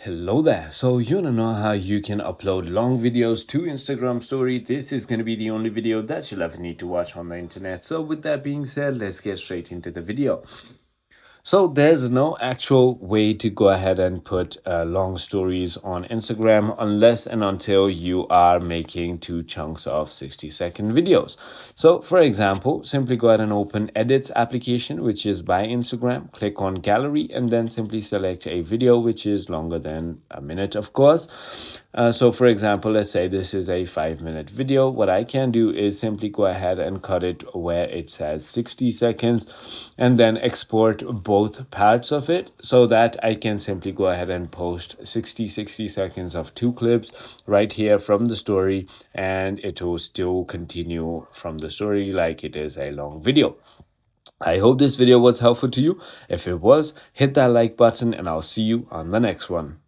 Hello there. So you wanna know how you can upload long videos to Instagram story? This is gonna be the only video that you'll ever need to watch on the internet. So with that being said, let's get straight into the video. So there's no actual way to go ahead and put long stories on Instagram unless and until you are making two chunks of 60-second videos. So for example, simply go ahead and open Edits application, which is by Instagram, click on Gallery, and then simply select a video which is longer than a minute, of course. So for example, let's say this is a 5-minute video. What I can do is simply go ahead and cut it where it says 60 seconds and then export both parts of it so that I can simply go ahead and post 60 seconds of two clips right here from the story, and it will still continue from the story like it is a long video. I hope this video was helpful to you. If it was, hit that like button and I'll see you on the next one.